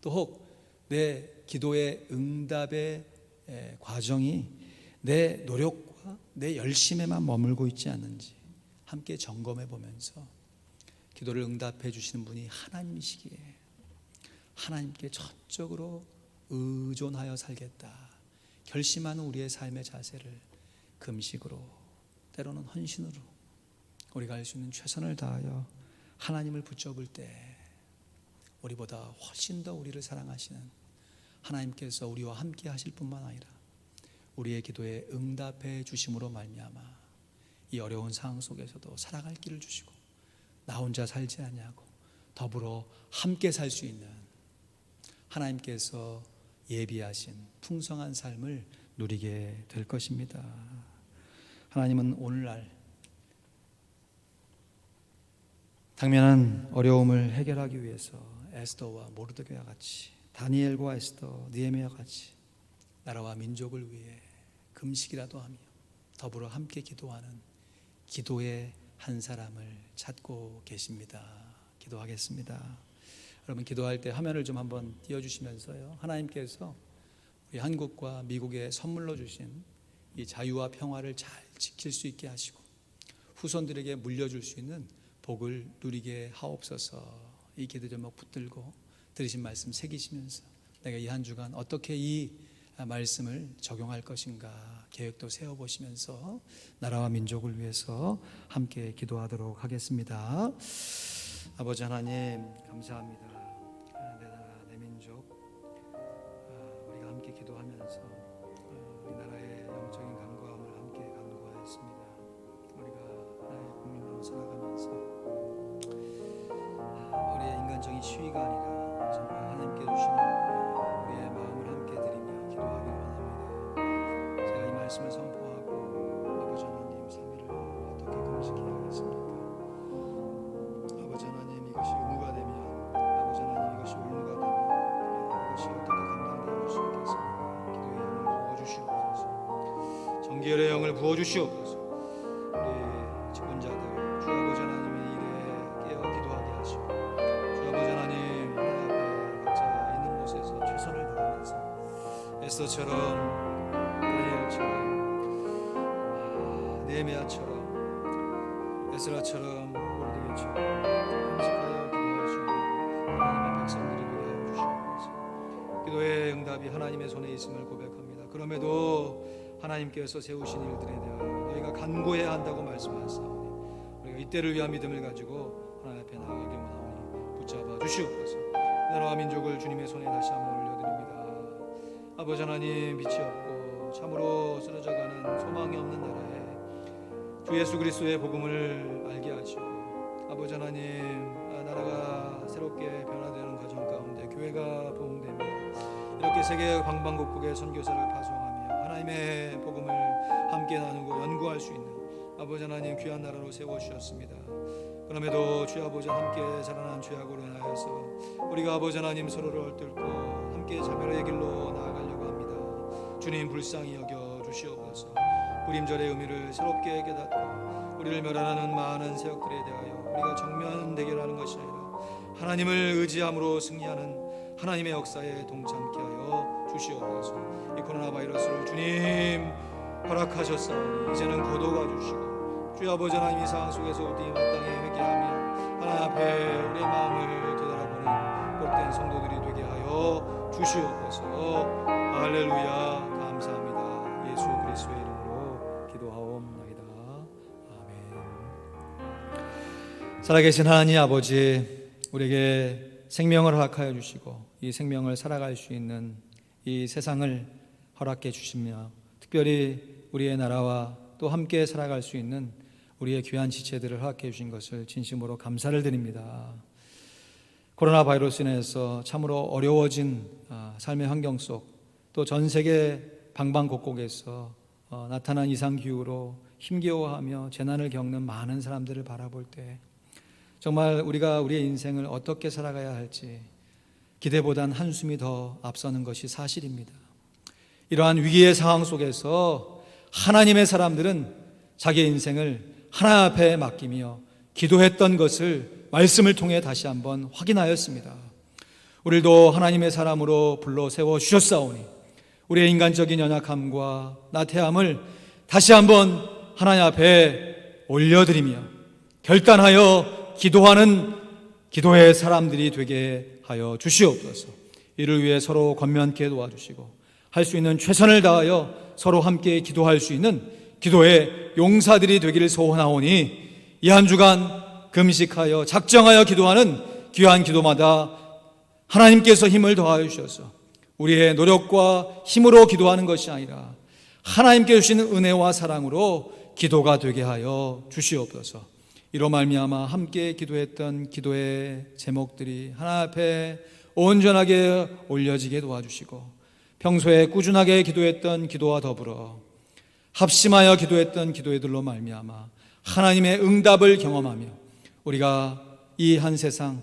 또 혹 내 기도의 응답의 과정이 내 노력과 내 열심에만 머물고 있지 않는지 함께 점검해 보면서, 기도를 응답해 주시는 분이 하나님이시기에 하나님께 전적으로 의존하여 살겠다 결심하는 우리의 삶의 자세를 금식으로, 때로는 헌신으로 우리가 할 수 있는 최선을 다하여 하나님을 붙잡을 때, 우리보다 훨씬 더 우리를 사랑하시는 하나님께서 우리와 함께 하실 뿐만 아니라 우리의 기도에 응답해 주심으로 말미암아 이 어려운 상황 속에서도 살아갈 길을 주시고, 나 혼자 살지 아니하고 더불어 함께 살 수 있는 하나님께서 예비하신 풍성한 삶을 누리게 될 것입니다. 하나님은 오늘날 당면한 어려움을 해결하기 위해서 에스더와 모르드게와 같이, 다니엘과 에스더, 느헤미야와 같이 나라와 민족을 위해 금식이라도 하며 더불어 함께 기도하는 기도의 한 사람을 찾고 계십니다. 기도하겠습니다. 여러분, 기도할 때 화면을 좀 한번 띄워주시면서요, 하나님께서 우리 한국과 미국에 선물로 주신 이 자유와 평화를 잘 지킬 수 있게 하시고 후손들에게 물려줄 수 있는 복을 누리게 하옵소서. 이 기도 제목 붙들고 들으신 말씀 새기시면서 내가 이 한 주간 어떻게 이 말씀을 적용할 것인가 계획도 세워보시면서 나라와 민족을 위해서 함께 기도하도록 하겠습니다. 아버지 하나님, 감사합니다. 내 나라, 내 민족, 우리가 함께 기도하면서 우리 나라의 영적인 간구함을 함께 간구하였습니다. 우리가 하나의 국민으로 살아가면서 우리의 인간적인 시위가 아니라 정말 하나님께 주시는 우리의 마음을 함께 드리며 기도하기 원합니다. 제가 이 말씀을 선포하고 아버지 하나님 3일을 어떻게 금식해야 하겠습니까? 아버지 하나님, 이것이 의무가 되면, 아버지 하나님, 이것이 올무가 되면 이것이 어떻게 감당될 수 있겠습니까? 기도의 영을 부어주시옵소서. 정결의 영을 부어주시옵소서. 우리 직분자들, 주 아버지 하나님의 일에 깨어 기도하게 하시고, 주 아버지 하나님 앞에 각자 있는 곳에서 최선을 다하면서 에스더처럼, 다니엘처럼, 느헤미야처럼, 에스라처럼, 모르드게처럼 금식하여 기도할 수 있는 하나님의 백성들이 되게 하여 주시옵소서. 기도의 응답이 하나님의 손에 있음을 고백합니다. 그럼에도 하나님께서 세우신 일들에 대하여 너희가 간구해야 한다고 말씀하셨사오니 우리가 이때를 위한 믿음을 가지고 하나님 앞에 나아가기 원하오니 붙잡아 주시옵소서. 나라와 민족을 주님의 손에 다시 한번 올려드립니다. 아버지 하나님, 빛이 없고 참으로 쓰러져가는 소망이 없는 나라에 주 예수 그리스도의 복음을 알게 하시고, 아버지 하나님, 나라가 새롭게 변화되는 과정 가운데 교회가 부흥되며 이렇게 세계 방방곡곡에 선교사를 파송하며 하나님의 복음을 함께 나누고 연구할 수 있는 아버지 하나님 귀한 나라로 세워주셨습니다. 그럼에도 주 아버지 함께 자라난 죄악으로 인하여서 우리가 아버지 하나님 서로를 엇들고 함께 자멸의 길로 나아가려고 합니다. 주님 불쌍히 여겨 주시옵소서. 불임절의 의미를 새롭게 깨닫고 우리를 멸하는 많은 세력들에 대하여 우리가 정면 대결하는 것이 아니라 하나님을 의지함으로 승리하는 하나님의 역사에 동참케 하여 주시옵소서. 이 코로나 바이러스를 주님 허락하셨사오니 이제는 거둬가 주시고, 주의 아버지 하나님 이 상황 속에서 우리 마땅히 회개하며 하나님 앞에 우리의 마음을 되돌아보는 복된 성도들이 되게 하여 주시옵소서. 할렐루야. 감사합니다. 예수 그리스도의 이름으로 기도하옵나이다. 아멘. 살아계신 하나님 아버지, 우리에게 생명을 허락하여 주시고 이 생명을 살아갈 수 있는 이 세상을 허락해 주시며, 특별히 우리의 나라와 또 함께 살아갈 수 있는 우리의 귀한 지체들을 허락해 주신 것을 진심으로 감사를 드립니다. 코로나 바이러스로 인해서 참으로 어려워진 삶의 환경 속, 또 전 세계 방방곡곡에서 나타난 이상기후로 힘겨워하며 재난을 겪는 많은 사람들을 바라볼 때 정말 우리가 우리의 인생을 어떻게 살아가야 할지 기대보단 한숨이 더 앞서는 것이 사실입니다. 이러한 위기의 상황 속에서 하나님의 사람들은 자기의 인생을 하나님 앞에 맡기며 기도했던 것을 말씀을 통해 다시 한번 확인하였습니다. 우리도 하나님의 사람으로 불러 세워 주셨사오니 우리의 인간적인 연약함과 나태함을 다시 한번 하나님 앞에 올려드리며 결단하여 기도하는 기도의 사람들이 되게 하여 주시옵소서. 이를 위해 서로 권면케 도와주시고 할 수 있는 최선을 다하여 서로 함께 기도할 수 있는 기도의 용사들이 되기를 소원하오니 이 한 주간 금식하여 작정하여 기도하는 귀한 기도마다 하나님께서 힘을 더하여 주셔서 우리의 노력과 힘으로 기도하는 것이 아니라 하나님께 주시는 은혜와 사랑으로 기도가 되게 하여 주시옵소서. 이로 말미암아 함께 기도했던 기도의 제목들이 하나님 앞에 온전하게 올려지게 도와주시고 평소에 꾸준하게 기도했던 기도와 더불어 합심하여 기도했던 기도들로 말미암아 하나님의 응답을 경험하며 우리가 이 한 세상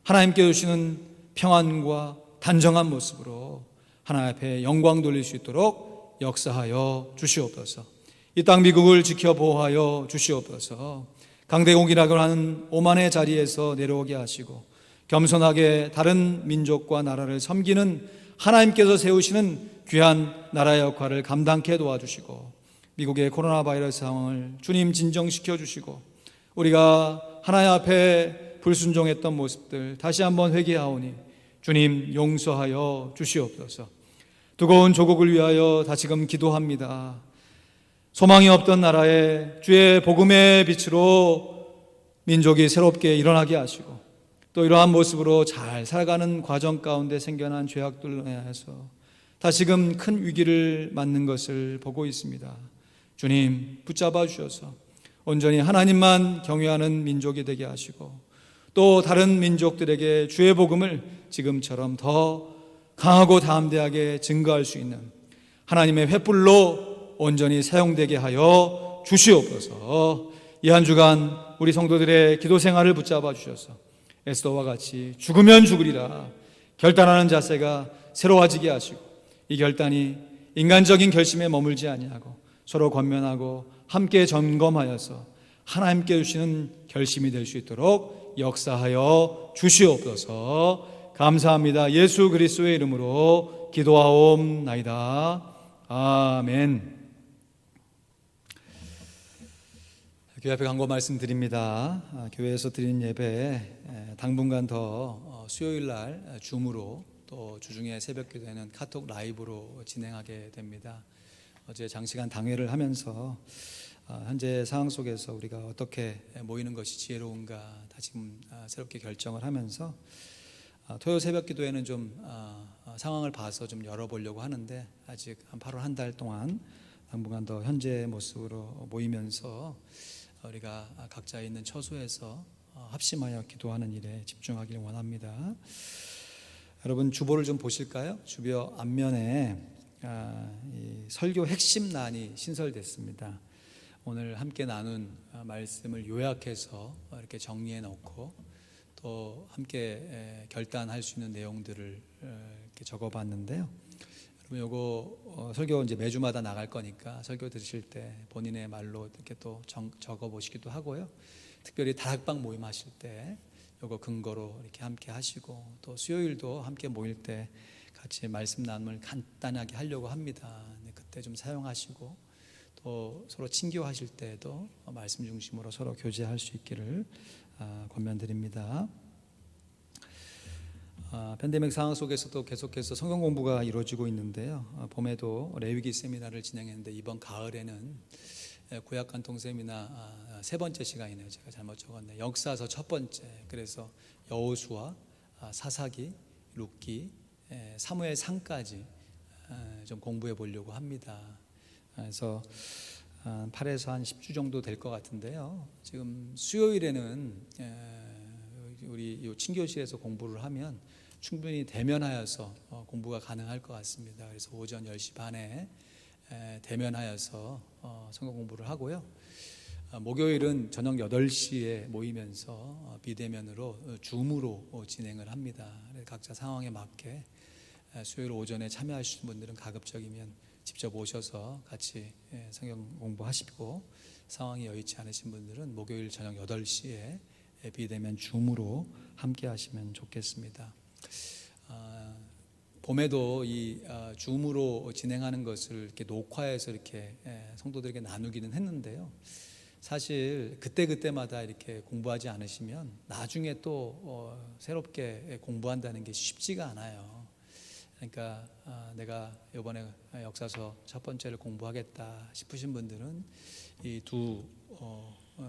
하나님께 주시는 평안과 단정한 모습으로 하나님 앞에 영광 돌릴 수 있도록 역사하여 주시옵소서. 이 땅 미국을 지켜 보호하여 주시옵소서. 강대국이라고 하는 오만의 자리에서 내려오게 하시고 겸손하게 다른 민족과 나라를 섬기는 하나님께서 세우시는 귀한 나라의 역할을 감당케 도와주시고 미국의 코로나 바이러스 상황을 주님 진정시켜 주시고 우리가 하나님 앞에 불순종했던 모습들 다시 한번 회개하오니 주님 용서하여 주시옵소서. 두고온 조국을 위하여 다시금 기도합니다. 소망이 없던 나라에 주의 복음의 빛으로 민족이 새롭게 일어나게 하시고 또 이러한 모습으로 잘 살아가는 과정 가운데 생겨난 죄악들로 인해서 다시금 큰 위기를 맞는 것을 보고 있습니다. 주님 붙잡아 주셔서 온전히 하나님만 경외하는 민족이 되게 하시고 또 다른 민족들에게 주의 복음을 지금처럼 더 강하고 담대하게 증거할 수 있는 하나님의 횃불로 온전히 사용되게 하여 주시옵소서. 이 한 주간 우리 성도들의 기도 생활을 붙잡아 주셔서 에스더와 같이 죽으면 죽으리라 결단하는 자세가 새로워지게 하시고 이 결단이 인간적인 결심에 머물지 아니하고 서로 권면하고 함께 점검하여서 하나님께 주시는 결심이 될 수 있도록 역사하여 주시옵소서. 감사합니다. 예수 그리스도의 이름으로 기도하옵나이다. 아멘. 교회 앞에 광고 말씀드립니다. 교회에서 드리는 예배 당분간 더 수요일 날 줌으로 또 주중에 새벽 기도회는 카톡 라이브로 진행하게 됩니다. 어제 장시간 당회를 하면서 현재 상황 속에서 우리가 어떻게 모이는 것이 지혜로운가 다시금 새롭게 결정을 하면서 토요 새벽 기도회는 좀 상황을 봐서 좀 열어보려고 하는데 아직 한 8월 한 달 동안 당분간 더 현재 모습으로 모이면서 우리가 각자 있는 처소에서 합심하여 기도하는 일에 집중하기를 원합니다. 여러분 주보를 좀 보실까요? 주변 앞면에 이 설교 핵심란이 신설됐습니다. 오늘 함께 나눈 말씀을 요약해서 이렇게 정리해 놓고 또 함께 결단할 수 있는 내용들을 이렇게 적어봤는데요. 여러분 요거 설교 이제 매주마다 나갈 거니까 설교 들으실 때 본인의 말로 이렇게 또 적어 보시기도 하고요. 특별히 다락방 모임하실 때 요거 근거로 이렇게 함께 하시고 또 수요일도 함께 모일 때 같이 말씀 나눔을 간단하게 하려고 합니다. 그때 좀 사용하시고 또 서로 친교하실 때도 말씀 중심으로 서로 교제할 수 있기를 권면드립니다. 팬데믹 상황 속에서도 계속해서 성경 공부가 이루어지고 있는데요. 봄에도 레위기 세미나를 진행했는데 이번 가을에는 구약간통 세미나 세 번째 시간이네요. 제가 잘못 적었네. 역사서 첫 번째. 그래서 여호수아, 사사기, 룻기, 사무엘상까지 좀 공부해 보려고 합니다. 그래서 8에서 한 10주 정도 될 것 같은데요. 지금 수요일에는 우리 이 친교실에서 공부를 하면 충분히 대면하여서 공부가 가능할 것 같습니다. 그래서 오전 10시 반에 대면하여서 성경 공부를 하고요. 목요일은 저녁 8시에 모이면서 비대면으로 줌으로 진행을 합니다. 각자 상황에 맞게 수요일 오전에 참여하시는 분들은 가급적이면 직접 오셔서 같이 성경 공부하시고, 상황이 여의치 않으신 분들은 목요일 저녁 8시에 비대면 줌으로 함께 하시면 좋겠습니다. 봄에도 이 줌으로 진행하는 것을 이렇게 녹화해서 이렇게 성도들에게 나누기는 했는데요. 사실 그때마다 이렇게 공부하지 않으시면 나중에 또 새롭게 공부한다는 게 쉽지가 않아요. 그러니까 내가 이번에 역사서 첫 번째를 공부하겠다 싶으신 분들은 이 두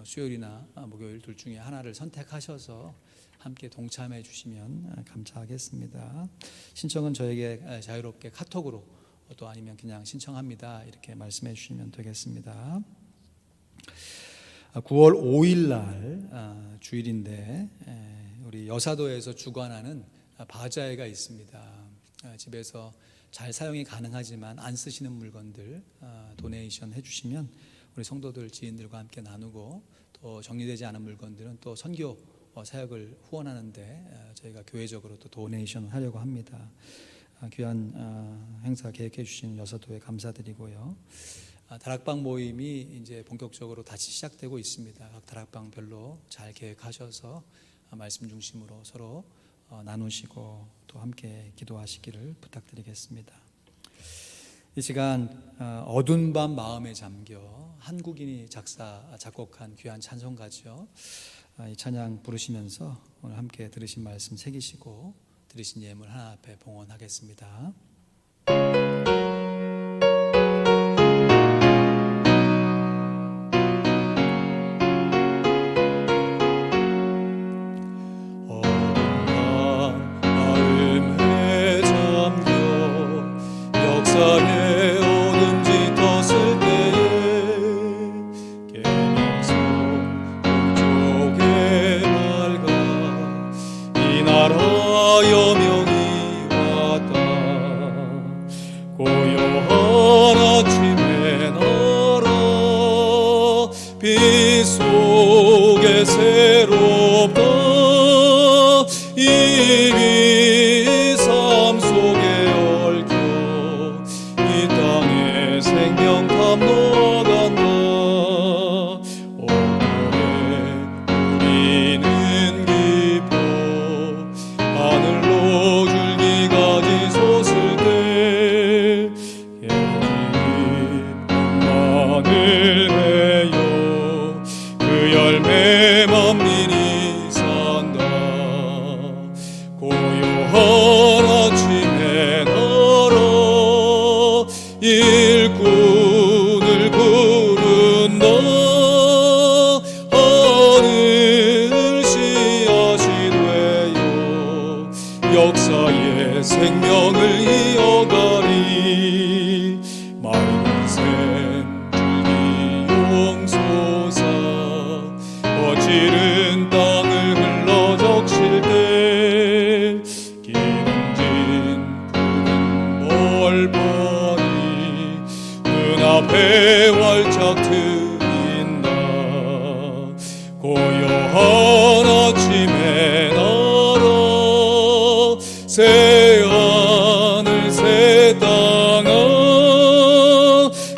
수요일이나 목요일 둘 중에 하나를 선택하셔서 함께 동참해 주시면 감사하겠습니다. 신청은 저에게 자유롭게 카톡으로, 또 아니면 그냥 신청합니다 이렇게 말씀해 주시면 되겠습니다. 9월 5일 날 주일인데 우리 여사도에서 주관하는 바자회가 있습니다. 집에서 잘 사용이 가능하지만 안 쓰시는 물건들 도네이션 해주시면 우리 성도들 지인들과 함께 나누고, 또 정리되지 않은 물건들은 또 선교 사역을 후원하는데 저희가 교회적으로 또 도네이션을 하려고 합니다. 귀한 행사 계획해 주신 여사도에 감사드리고요. 다락방 모임이 이제 본격적으로 다시 시작되고 있습니다. 각 다락방별로 잘 계획하셔서 말씀 중심으로 서로 나누시고 또 함께 기도하시기를 부탁드리겠습니다. 이 시간 어두운 밤 마음에 잠겨, 한국인이 작곡한 귀한 찬송가죠. 이 찬양 부르시면서 오늘 함께 들으신 말씀 새기시고 드리신 예물 하나 앞에 봉헌하겠습니다. 빛 속에 새롭다 이미 삶 속에 얽혀 이 땅에 생명 탐로간다. 오늘에 우리는 기뻐 하늘로 줄기가 솟을 때 만을 열매만 미니 산다. 고요한 아침에 날아 일꾼을 부른다. 하늘 씨앗이 되어 역사의 생명을 이어가리. 맑은 샘줄기 용솟아 거칠은 땅을 흘러 적실 때 기름진 푸른 벌벌이 눈앞에 활짝 트인다. 고요한 아침에 날아 새 하늘 새 땅아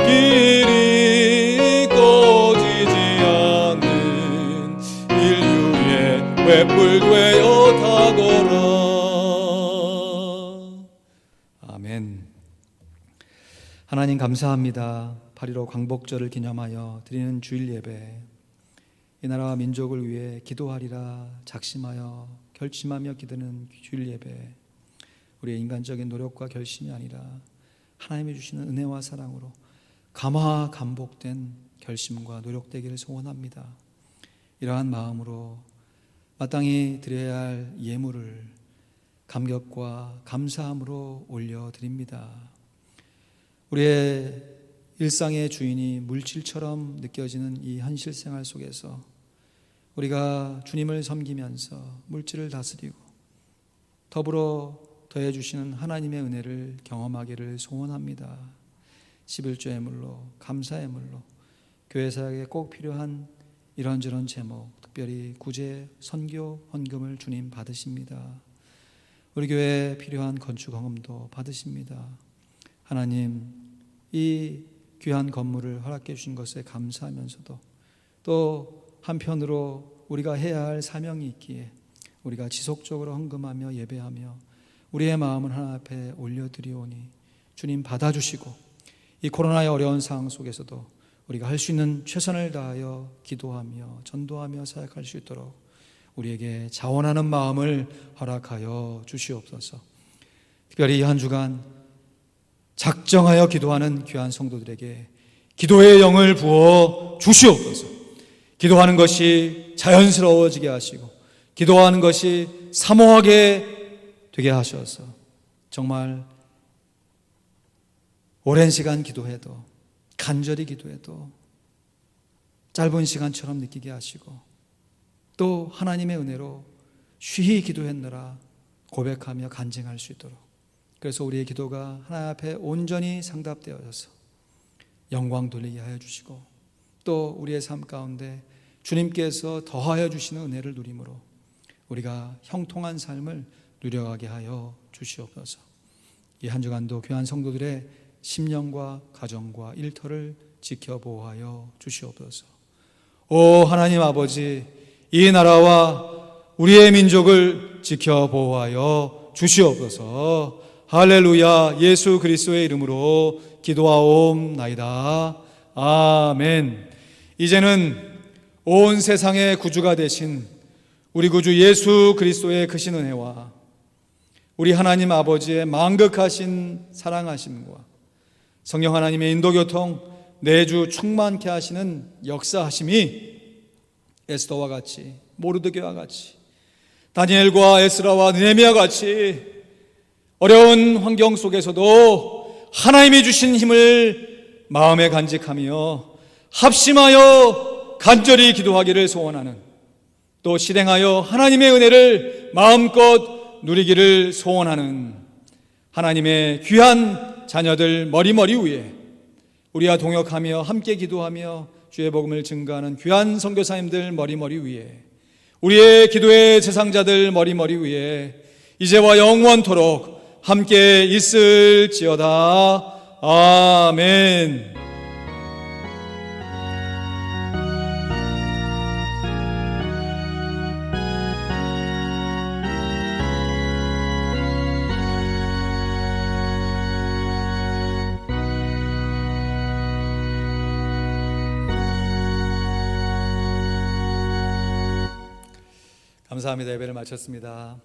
길이 꺼지지 않는 인류의 횃불 되어 타거라. 아멘. 하나님 감사합니다. 8.15 광복절을 기념하여 드리는 주일 예배, 이 나라와 민족을 위해 기도하리라 작심하여 결심하며 기도는 주일 예배, 우리의 인간적인 노력과 결심이 아니라 하나님이 주시는 은혜와 사랑으로 감화 감복된 결심과 노력되기를 소원합니다. 이러한 마음으로 마땅히 드려야 할 예물을 감격과 감사함으로 올려드립니다. 우리의 일상의 주인이 물질처럼 느껴지는 이 현실 생활 속에서 우리가 주님을 섬기면서 물질을 다스리고 더불어 더해주시는 하나님의 은혜를 경험하기를 소원합니다. 11조 예물로, 감사 예물로 교회 사역에 꼭 필요한 이런저런 제목, 특별히 구제, 선교, 헌금을 주님 받으십니다. 우리 교회에 필요한 건축 헌금도 받으십니다. 하나님, 이 귀한 건물을 허락해 주신 것에 감사하면서도 또 한편으로 우리가 해야 할 사명이 있기에 우리가 지속적으로 헌금하며 예배하며 우리의 마음을 하나님 앞에 올려드리오니 주님 받아주시고 이 코로나의 어려운 상황 속에서도 우리가 할 수 있는 최선을 다하여 기도하며 전도하며 사역할 수 있도록 우리에게 자원하는 마음을 허락하여 주시옵소서. 특별히 이 한 주간 작정하여 기도하는 귀한 성도들에게 기도의 영을 부어 주시옵소서. 기도하는 것이 자연스러워지게 하시고 기도하는 것이 사모하게 되게 하셔서 정말 오랜 시간 기도해도 간절히 기도해도 짧은 시간처럼 느끼게 하시고 또 하나님의 은혜로 쉬이 기도했느라 고백하며 간증할 수 있도록, 그래서 우리의 기도가 하나님 앞에 온전히 상답되어져서 영광 돌리게 하여 주시고 또 우리의 삶 가운데 주님께서 더하여 주시는 은혜를 누림으로 우리가 형통한 삶을 누려가게 하여 주시옵소서. 이 한 주간도 귀한 성도들의 심령과 가정과 일터를 지켜보호하여 주시옵소서. 오 하나님 아버지, 이 나라와 우리의 민족을 지켜보호하여 주시옵소서. 할렐루야. 예수 그리스도의 이름으로 기도하옵나이다. 아멘. 이제는 온 세상의 구주가 되신 우리 구주 예수 그리스도의 크신 은혜와 우리 하나님 아버지의 만극하신 사랑하심과 성령 하나님의 인도교통 내주 충만케 하시는 역사하심이 에스더와 같이, 모르드게와 같이, 다니엘과 에스라와 느헤미야와 같이 어려운 환경 속에서도 하나님이 주신 힘을 마음에 간직하며 합심하여 간절히 기도하기를 소원하는, 또 실행하여 하나님의 은혜를 마음껏 누리기를 소원하는 하나님의 귀한 자녀들 머리머리 위에 우리와 동역하며 함께 기도하며 주의 복음을 증거하는 귀한 선교사님들 머리머리 위에 우리의 기도의 제상자들 머리머리 위에 이제와 영원토록 함께 있을지어다. 아멘. 감사합니다. 예배를 마쳤습니다.